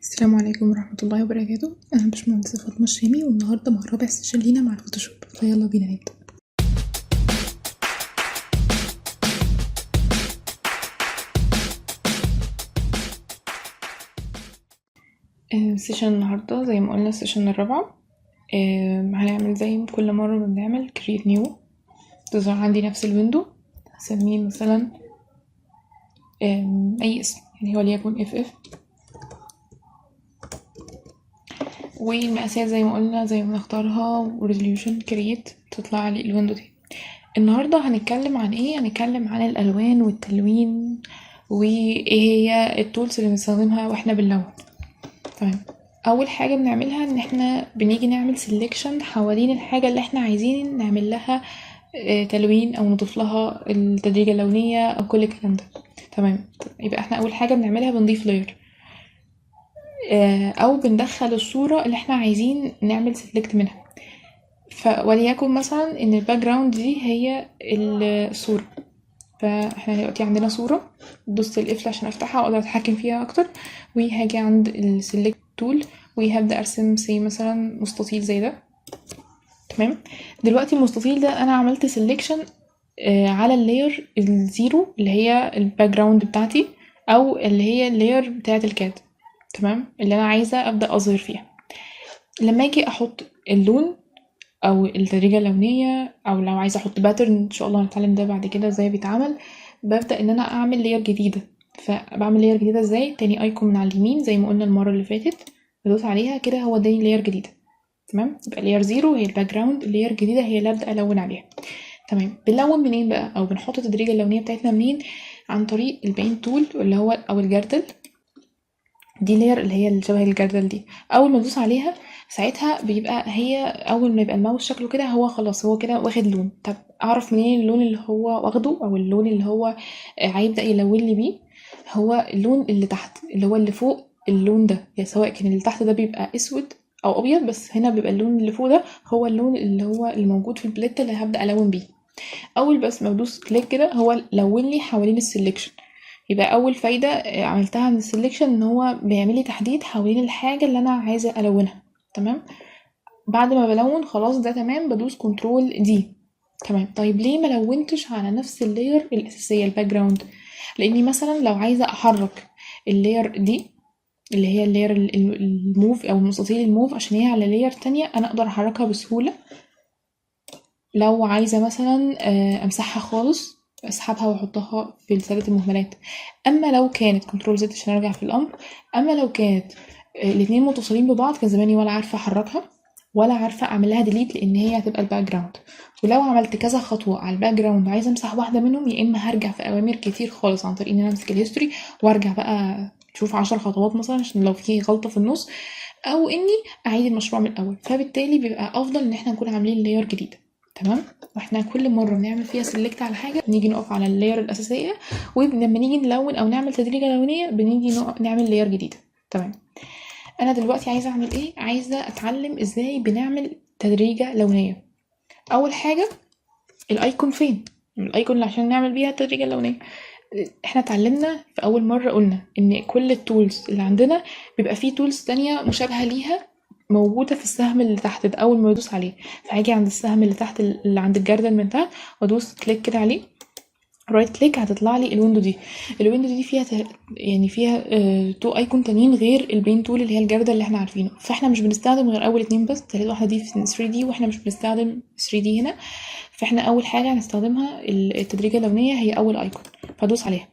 السلام عليكم ورحمة الله وبركاته. أنا باشمهندسة فاطمة الشامي، والنهاردة مع رابع سيشن لينا مع الفوتوشوب، فيلا بينا نبدأ. سيشن النهاردة زي ما قلنا السيشن الرابعة. هنعمل زي كل مرة ما بنعمل create new، تظهر عندي نفس الويندو، هسميه مثلا أي اسم، يعني هو ليكن FF، والمقاسات زي ما قلنا زي ما نختارها، resolution create تطلع لي الويندو دي. النهاردة هنتكلم عن ايه؟ هنتكلم عن الألوان والتلوين وايه هي التولز اللي بنستخدمها واحنا بنلون. تمام، اول حاجه بنعملها ان احنا بنيجي نعمل سيلكشن حوالين الحاجه اللي احنا عايزين نعمل لها تلوين او نضيف لها التدريجه اللونيه او كل الكلام ده. تمام، يبقى احنا اول حاجه بنعملها بنضيف لاير او بندخل الصوره اللي احنا عايزين نعمل سيلكت منها. وليكن مثلا ان الباك جراوند دي هي الصوره، فاحنا دلوقتي عندنا صورة، دوست القفل عشان افتحها واقدر اتحكم فيها اكتر، وهاجي عند السلكت تول وهبدأ ارسم مثلا مستطيل زي ده. تمام، دلوقتي المستطيل ده انا عملت سيلكشن على اللاير الزيرو اللي هي الباك جراوند بتاعتي، او اللي هي اللاير بتاعت الكاد. تمام، اللي انا عايزة ابدأ اظهر فيها. لما اجي احط اللون او التدريجة اللونية، او لو عايزة احط باترن، ان شاء الله هنتعلم ده بعد كده ازاي بيتعمل، ببدأ ان انا اعمل لاير جديدة. فبعمل لاير جديدة ازاي؟ تاني ايكون من على اليمين زي ما قلنا المرة اللي فاتت، بدوس عليها كده هو اداني لاير جديدة. تمام، يبقى لاير زيرو هي الباك جراوند، اللاير الجديدة هي اللي ابدأ الون عليها. تمام، بنلون منين بقى او بنحط التدريجة اللونية بتاعتنا منين؟ عن طريق البين تول اللي هو او الجردل. دي لاير اللي هي اللي شبه الجردل دي، اول ما ادوس عليها ساعتها بيبقى هي اول ما يبقى الماوس شكله كده هو خلاص هو كده واخد لون. طب اعرف منين اللون اللي هو واخده او اللون اللي هو هيبدأ يلون لي بيه؟ هو اللون اللي تحت اللي هو اللي فوق اللون ده، يعني سواء كان اللي تحت ده بيبقى اسود او ابيض، بس هنا بيبقى اللون اللي فوق ده هو اللون اللي هو الموجود في البليت اللي هبدأ الون بيه. اول بس ما بدوس كليك كده هو لون لي حوالين السلكشن. يبقى اول فايده عملتها من السلكشن ان هو بيعمل لي تحديد حوالين الحاجه اللي انا عايزه الونها. تمام، بعد ما بلون خلاص ده تمام بدوس كنترول دي. تمام، طيب ليه ما لونتش على نفس اللاير الاساسيه الباك جراوند؟ لاني مثلا لو عايزه احرك اللاير دي اللي هي اللاير الموف او المستطيل الموف عشان هي على لاير تانية انا اقدر احركها بسهوله. لو عايزة مثلا امسحها خالص اسحبها واحطها في رسالة المهملات. اما لو كانت كنترول زد عشان ارجع في الامر، اما لو كانت الاتنين متصلين ببعض كان زماني ولا عارفة احركها ولا عارفة اعمل لها ديليت لان هي هتبقى الباك جراوند. ولو عملت كذا خطوة على الباك جراوند وعايزة امسح واحدة منهم، يا اما هرجع في اوامر كتير خالص عن طريق ان انا امسك الهيستوري وارجع بقى تشوف 10 خطوات مثلا عشان لو في غلطة في النص، او اني اعيد المشروع من الاول. فبالتالي بيبقى افضل ان احنا نكون عاملين لاير جديدة. تمام، واحنا كل مره بنعمل فيها سيلكت على حاجه نيجي نقف على اللاير الاساسيه، ولما نيجي نلون او نعمل تدريجه لونيه بنيجي نعمل لاير جديده. تمام، انا دلوقتي عايزه اعمل ايه؟ عايزه اتعلم ازاي بنعمل تدريجه لونيه. اول حاجه الايكون فين؟ الايكون اللي عشان نعمل بيها التدريجه اللونيه. احنا اتعلمنا في اول مره قلنا ان كل التولز اللي عندنا بيبقى فيه تولز تانية مشابهه ليها موجوده في السهم اللي تحت ده اول ما ادوس عليه. فهاجي عند السهم اللي تحت اللي عند الجردل من تحت وادوس كليك كده عليه، رايت كليك هتطلع لي الويندو دي. الويندو دي فيها يعني فيها تو ايكون تانيين غير البين تول اللي هي الجردل اللي احنا عارفينه. فاحنا مش بنستخدم غير اول اتنين بس، تالت واحده دي في 3 دي واحنا مش بنستخدم 3 دي هنا. فاحنا اول حاجه هنستخدمها التدريجه اللونيه هي اول ايكون، فادوس عليها.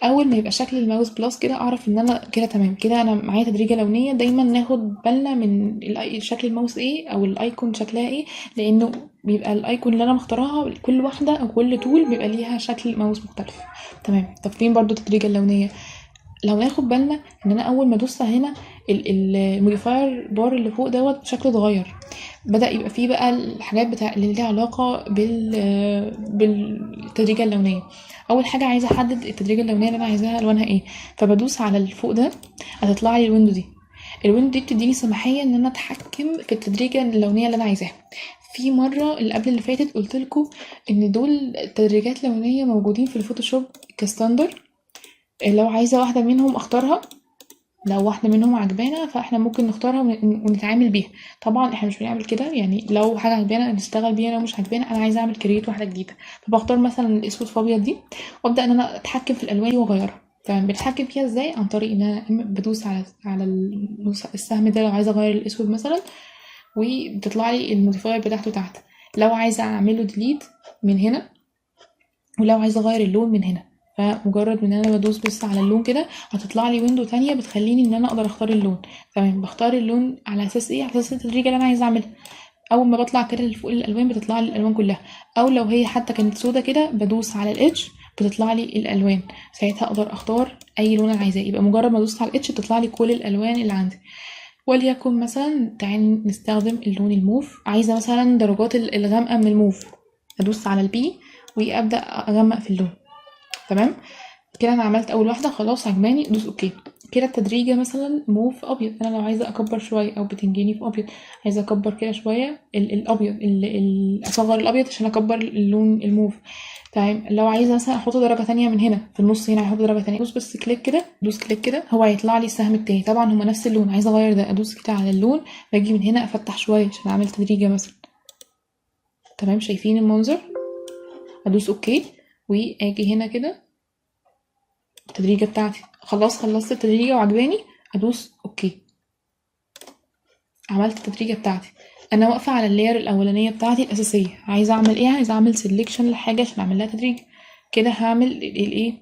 اول ما يبقى شكل الماوس بلس كده اعرف ان انا كده تمام، كده انا معايا تدريجه لونيه. دايما ناخد بالنا من شكل الماوس ايه او الايكون شكلها ايه، لانه بيبقى الايكون اللي انا مختارها كل واحده او كل تول بيبقى ليها شكل ماوس مختلف. تمام، طب فين برضو التدريجه اللونيه؟ لو ناخد بالنا ان انا اول ما ادوس هنا الموديفاير بار اللي فوق دوت شكله اتغير، بدأ يبقى فيه بقى الحاجات بتاع اللي ليها علاقة بالتدريجة اللونية. أول حاجة عايزة أحدد التدريجة اللونية اللي أنا عايزاها ألوانها إيه، فبدوس على الفوق ده هتطلع لي الويندو دي. الويندو دي بتديني سماحية إن أنا أتحكم في التدريجة اللونية اللي أنا عايزاها. في مرة اللي قبل اللي فاتت قلت لكم إن دول تدريجات لونية موجودين في الفوتوشوب كستاندر. لو عايزة واحدة منهم أختارها لو واحدة منهم عجبانا فاحنا ممكن نختارها ونتعامل بيها. طبعا احنا مش بنعمل كده، يعني لو حاجة عجبانا نشتغل بيها، لو مش عجبانا انا عايزة اعمل كرييت واحدة جديدة فبختار مثلا الاسود في ابيض دي، وابدا ان انا اتحكم في الالوان دي واغيرها. تمام. بنتحكم فيها ازاي؟ عن طريق ان انا بدوس على السهم ده لو عايزة اغير الاسود مثلا، وبتطلع لي الموديفاير بتاعته تحت. لو عايزة اعمله ديليت من هنا، ولو عايزة اغير اللون من هنا، فمجرد ان انا بدوس بس على اللون كده هتطلع لي ويندو تانية بتخليني ان انا اقدر اختار اللون. تمام. بختار اللون على اساس ايه؟ على اساس التدريجة اللي انا عايزة اعملها. اول ما بطلع كده لفوق الالوان بتطلع لي الالوان كلها، او لو هي حتى كانت سودا كده بدوس على الاتش بتطلع لي الالوان. ساعتها اقدر اختار اي لون انا عايزاه، يبقى مجرد ما ادوس على الاتش تطلع لي كل الالوان اللي عندي. وليكن مثلا تعالي نستخدم اللون الموف، عايزه مثلا درجات الغامقه من الموف، ادوس على البي وابدا اغمق في اللون. تمام. كده انا عملت اول واحده خلاص عجباني، ادوس اوكي. كده التدريجه مثلا موف ابيض، انا لو عايزه اكبر شويه، او بتنجاني في ابيض عايزه اكبر كده شويه الابيض، اصغر الابيض عشان اكبر اللون الموف. تمام. لو عايزه مثلا احط درجه تانية من هنا في النص، هنا هحط درجه تانية، ادوس بس كليك كده، دوس كليك كده هو هيطلع لي السهم التاني. طبعا هما نفس اللون، عايزه اغير ده ادوس كده على اللون، باجي من هنا افتح شويه عشان اعمل تدريجه مثلا. تمام. شايفين المنظر؟ ادوس اوكي واجي هنا كده التدريجة بتاعتي خلاص، خلصت التدريجة وعجباني، ادوس اوكي. عملت التدريجة بتاعتي. انا واقفة على اللاير الاولانية بتاعتي الاساسية، عايزة اعمل ايه؟ عايزة اعمل سيلكشن لحاجة عشان اعمل لها تدريج. كده هعمل الايه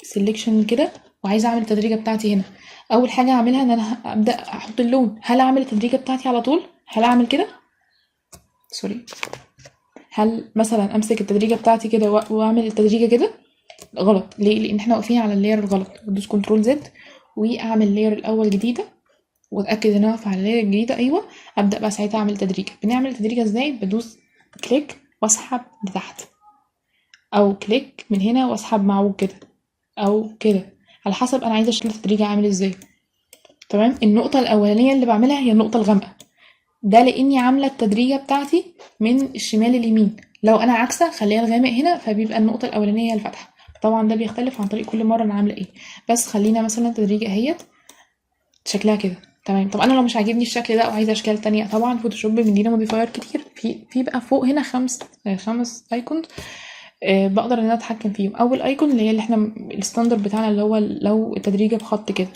سيلكشن كده، وعايزة اعمل التدريجة بتاعتي هنا. اول حاجة هعملها ان انا ابدأ احط اللون. هل اعمل التدريجة بتاعتي على طول؟ هل اعمل كده؟ سوري. هل مثلا امسك التدريجة بتاعتي كده واعمل التدريجة كده؟ غلط. ليه؟ لان احنا واقفين على اللاير الغلط. بدوس كنترول زد واعمل لاير الاول جديده، واتاكد ان انا واقفه على اللاير الجديده. ايوه. ابدا بقى ساعتها اعمل تدريجه. بنعمل تدريجه ازاي؟ بدوس كليك واسحب لتحت، او كليك من هنا واسحب معوج كده، او كده، على حسب انا عايزه شكل التدريجه عامل ازاي. تمام. النقطه الاولانيه اللي بعملها هي النقطه الغامقه، ده لاني عامله التدريجه بتاعتي من الشمال اليمين. لو انا عكسه خليها الغامق هنا فبيبقى النقطه الاولانيه هي الفاتحه. طبعا ده بيختلف عن طريق كل مره انا عامله ايه، بس خلينا مثلا التدريجه اهيت شكلها كده. تمام. طب انا لو مش عاجبني الشكل ده وعايزه اشكال تانية، طبعا فوتوشوب بيدينا موديفاير كتير، في بقى فوق هنا خمس ايكونز. بقدر ان انا اتحكم فيهم. اول ايكون اللي هي اللي احنا الستاندرد بتاعنا، اللي هو لو التدريجه بخط كده.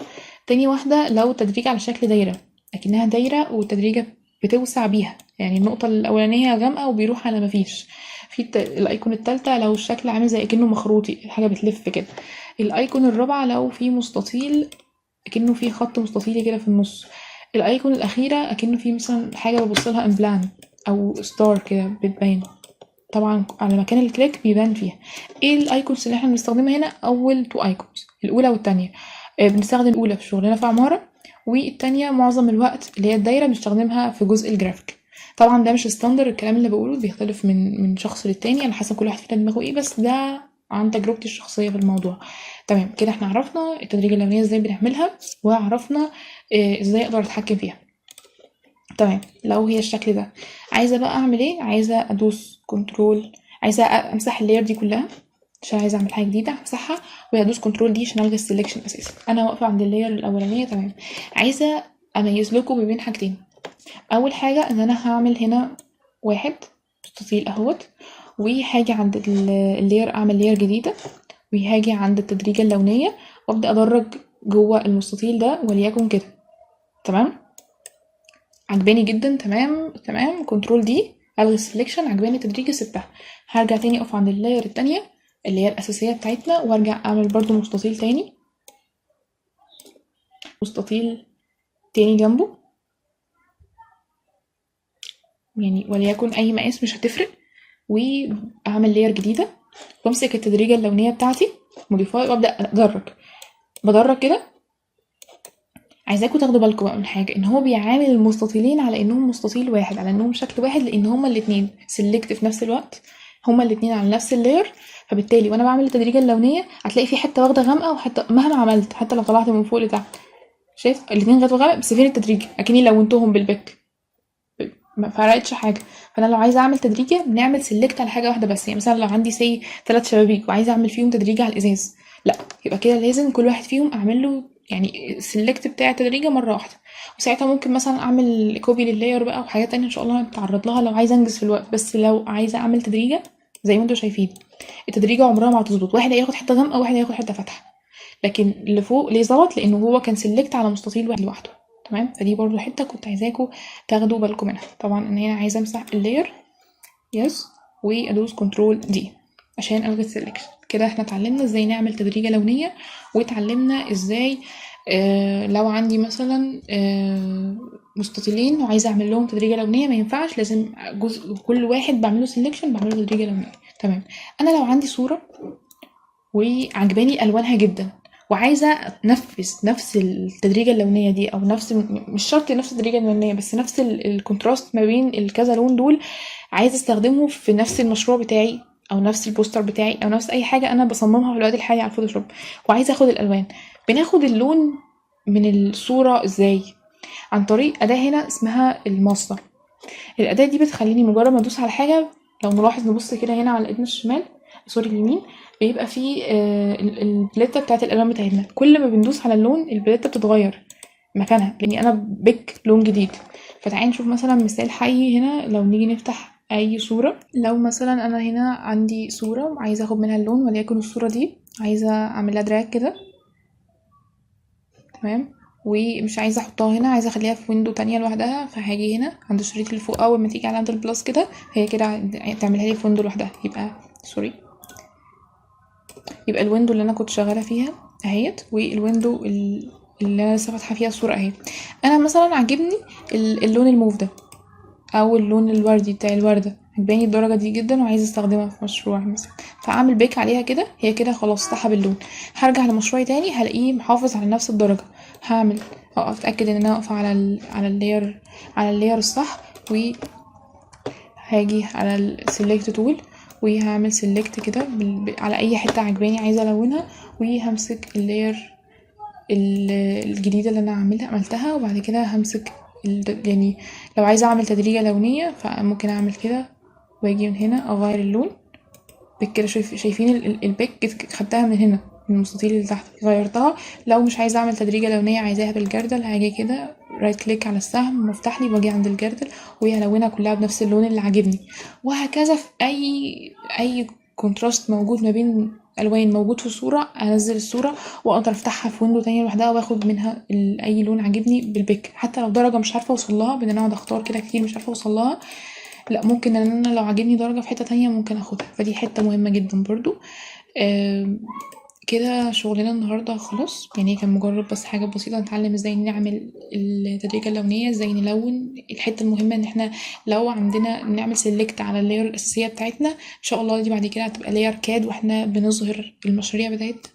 تاني واحده لو التدريجه على شكل دايره، اكنها دايره والتدريجه بتوسع بيها، يعني النقطه الاولانيه غامقه وبيروح على مفيش. في الايكون التالتة لو الشكل عامل زي كأنه مخروطي، الحاجه بتلف كده. الايكون الرابعه لو في مستطيل، اكنه في خط مستطيل كده في النص. الايكون الاخيره اكنه في مثلا حاجه ببص لها امبلان او ستار كده بتبين. طبعا على مكان الكليك بيبان فيها. ايه الايكونز اللي احنا بنستخدمها هنا؟ اول تو ايكونز، الاولى والتانية. بنستخدم الاولى في شغلنا في عماره، والتانية معظم الوقت اللي هي الدايره بنستخدمها في جزء الجرافيك. طبعا ده مش ستاندر، الكلام اللي بقوله بيختلف من شخص للتاني على حسب كل واحد فينا دماغه ايه، بس ده عن تجربتي الشخصيه في الموضوع. تمام. كده احنا عرفنا التدريجه الاولانيه ازاي بنعملها، وعرفنا ازاي اقدر اتحكم فيها. تمام. لو هي الشكل ده، عايزه بقى اعمل ايه؟ عايزه ادوس كنترول، عايزه امسح اللاير دي كلها عشان عايزه اعمل حاجه جديده همسحها، وهدوس كنترول دي عشان الغي السلكشن اساسا. انا واقفه عند اللاير الاولانيه. تمام. عايزه اميز لكم ما بين حاجتين. اول حاجه ان انا هعمل هنا واحد مستطيل اهوت، وهاجي عند اللاير اعمل لاير جديده، وهاجي عند التدريجه اللونيه وابدا ادرج جوه المستطيل ده وليكن كده. تمام. عجباني جدا. تمام تمام. كنترول دي الغي السلكشن. عجباني التدريجه سبتها. هرجع تاني اقف عند اللاير التانية اللي هي الاساسيه بتاعتنا، وارجع اعمل برضو مستطيل تاني، مستطيل تاني جنبه، يعني وليكن اي مقاس مش هتفرق، واعمل لاير جديده، وامسك التدريجه اللونيه بتاعتي موديفاي وابدا بدرج كده. عايزاكم تاخدوا بالكم بقى من حاجه، ان هو بيعامل المستطيلين على انهم مستطيل واحد، على انهم شكل واحد، لان هما الاتنين سيلكت في نفس الوقت، هما الاتنين على نفس اللاير. فبالتالي وانا بعمل التدريجه اللونيه هتلاقي في حته واخده غامقه وحته، مهما عملت حتى لو طلعت من فوق لتحت شايف الاتنين غامق غامق، بس فين التدريجه؟ اكني لونتهم بالبك، ما فرقتش حاجه. فانا لو عايزه اعمل تدريجه بنعمل سيلكت على حاجه واحده بس. يعني مثلا لو عندي 3 شبابيك وعايزه اعمل فيهم تدريجه على الازاز، لا، يبقى كده لازم كل واحد فيهم اعمل له يعني السلكت بتاع التدريجة مرة واحدة، وساعتها ممكن مثلا اعمل كوبي لللاير بقى وحاجات تانية ان شاء الله هنتعرض لها لو عايزة انجز في الوقت. بس لو عايزة اعمل تدريجة زي ما انتوا شايفين، التدريجة عمرها ما هتظبط، واحد هياخد حتة غامقة وواحد هياخد حتة فاتحة، لكن اللي فوق ليه ظبط لانه هو كان سلكت على مستطيل واحد لوحده. تمام، فدي برضو حتة كنت عايزاكم تاخدوا بالكم منها. طبعا انا هنا عايزة امسح اللاير، يس، وادوس كنترول دي عشان الغي السلكشن. كده احنا اتعلمنا ازاي نعمل تدريجة لونية، واتعلمنا ازاي لو عندي مثلا مستطيلين وعايزه اعمل لهم تدريجه لونيه، ما ينفعش، لازم جزء كل واحد بعمله سيلكشن بعمله تدريجه لونيه. تمام. انا لو عندي صوره وعجباني الوانها جدا وعايزه انفذ نفس التدريجه اللونيه دي، او نفس، مش شرط نفس التدريجه اللونيه، بس نفس الكونتراست ما بين الكذا لون دول، عايزه استخدمه في نفس المشروع بتاعي او نفس البوستر بتاعي او نفس اي حاجه انا بصممها في الوقت الحالي على الفوتوشوب، وعايزه اخد الالوان. بناخد اللون من الصوره ازاي؟ عن طريق اداه هنا اسمها الماستر. الاداه دي بتخليني مجرد ما ادوس على حاجه، لو نلاحظ نبص كده هنا على ايدنا الشمال، سوري اليمين، بيبقى فيه البليته بتاعت الالوان بتاعتنا. كل ما بندوس على اللون البليته بتتغير مكانها، لاني انا بيك لون جديد. فتعالي نشوف مثلا مثال حي هنا. لو نيجي نفتح اي صوره، لو مثلا انا هنا عندي صوره عايزه اخد منها اللون، وليكن الصوره دي عايزه اعملها دراج كده، تمام، ومش عايزه احطها هنا، عايزه اخليها في ويندو تانية لوحدها. فهاجي هنا عند الشريط اللي فوق، اول ما تيجي على عند البلس كده هي كده تعملها لي في ويندو لوحدها. يبقى سوري، يبقى الويندو اللي انا كنت شغاله فيها اهيت، والويندو اللي انا لسه فاتحه فيها الصوره اهي. انا مثلا عاجبني اللون الموف ده، او اللون الوردي بتاع الورده، عجباني الدرجه دي جدا وعايزه استخدمها في مشروع مثلا، فاعمل بيك عليها كده، هي كده خلاص سحب اللون. هرجع لمشروعي تاني هلاقيه محافظ على نفس الدرجه. هعمل اتاكد ان انا واقفه على اللاير، على اللاير الصح، وهاجي على السيلكت تول وهعمل سيلكت كده على اي حته عجباني عايزه الونها، وهمسك اللاير الجديده اللي انا عملتها، وبعد كده همسك يعني لو عايزه اعمل تدريجه لونيه فممكن اعمل كده واجي من هنا اغير اللون بكده. شايفين البيك خدتها من هنا من المستطيل اللي تحت غيرتها. لو مش عايزه اعمل تدريجه لونيه عايزاها بالجردل، هاجي كده رايت كليك على السهم مفتاح لي واجي عند الجردل وهلونها كلها بنفس اللون اللي عاجبني. وهكذا في اي كونتراست موجود ما بين الوان موجود في الصوره، انزل الصوره واقدر افتحها في ويندو تانية لوحدها واخد منها اي لون عاجبني بالبيك. حتى لو درجه مش عارفه اوصل لها، بان انا اقعد اختار كده كتير مش عارفه اوصل لها، لا، ممكن ان انا لو عاجبني درجه في حته تانية ممكن اخدها. فدي حته مهمه جدا برضو. كده شغلنا النهارده خلاص، يعني كان مجرد بس حاجه بسيطه نتعلم ازاي نعمل التدريجه اللونيه، ازاي نلون. الحته المهمه ان احنا لو عندنا نعمل سيلكت على اللاير الاساسيه بتاعتنا، ان شاء الله دي بعد كده هتبقى لاير كاد واحنا بنظهر المشاريع بتاعتنا.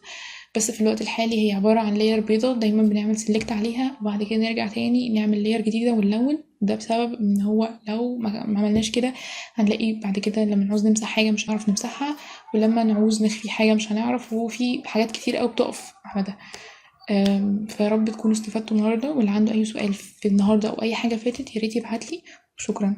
بس في الوقت الحالي هي عباره عن لاير بيضه دايما بنعمل سيلكت عليها، وبعد كده نرجع تاني نعمل لاير جديده ونلون. ده بسبب ان هو لو ما عملناش كده هنلاقي بعد كده لما نعوز نمسح حاجه مش هنعرف نمسحها، ولما نعوز نخفي حاجه مش هنعرف، وفي حاجات كتير قوي بتقف على ده. فيا رب تكونوا استفدتوا النهارده، واللي عنده اي سؤال في النهارده او اي حاجه فاتت يا ريت يبعتلي. شكرا.